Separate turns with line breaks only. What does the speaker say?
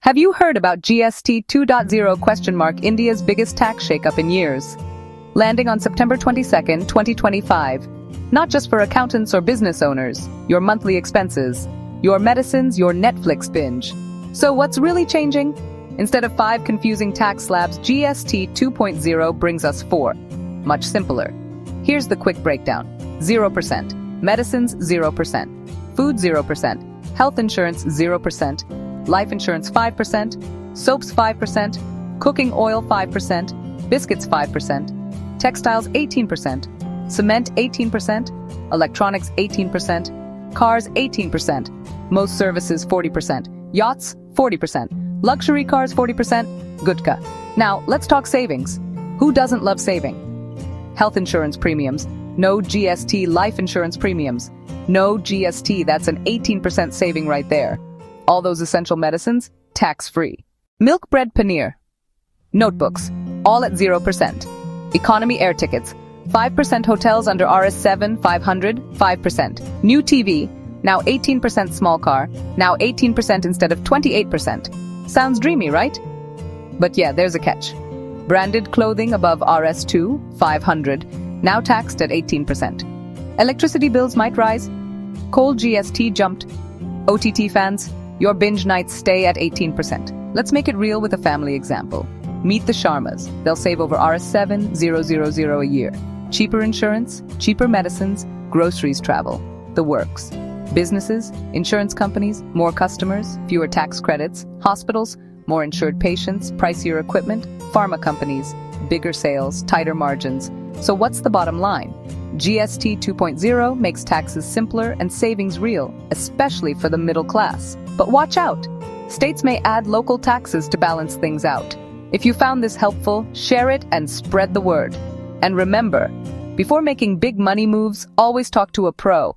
Have you heard about GST 2.0 ? India's biggest tax shakeup in years? Landing on September 22nd, 2025. Not just for accountants or business owners, your monthly expenses, your medicines, your Netflix binge. So what's really changing? Instead of 5 confusing tax slabs, GST 2.0 brings us 4. Much simpler. Here's the quick breakdown. 0%. Medicines, 0%. Food, 0%. Health insurance, 0%. Life insurance 5%, soaps 5%, cooking oil 5%, biscuits 5%, textiles 18%, cement 18%, electronics 18%, cars 18%, most services 40%, yachts 40%, luxury cars 40%, gutka. Now, let's talk savings. Who doesn't love saving? Health insurance premiums, no GST. Life insurance premiums, no GST. That's an 18% saving right there. All those essential medicines, tax-free. Milk, bread, paneer. Notebooks, all at 0%. Economy air tickets, 5% hotels under RS7, 500, 5%. New TV, now 18% small car, now 18% instead of 28%. Sounds dreamy, right? But yeah, there's a catch. Branded clothing above RS2, 500, now taxed at 18%. Electricity bills might rise. Coal GST jumped. OTT fans, your binge nights stay at 18%. Let's make it real with a family example. Meet the Sharmas. They'll save over RS7,000 a year. Cheaper insurance, cheaper medicines, groceries, travel. The works. Businesses, insurance companies, more customers, fewer tax credits. Hospitals, more insured patients, pricier equipment. Pharma companies, bigger sales, tighter margins. So what's the bottom line? GST 2.0 makes taxes simpler and savings real, especially for the middle class. But watch out! States may add local taxes to balance things out. If you found this helpful, share it and spread the word. And remember, before making big money moves, always talk to a pro.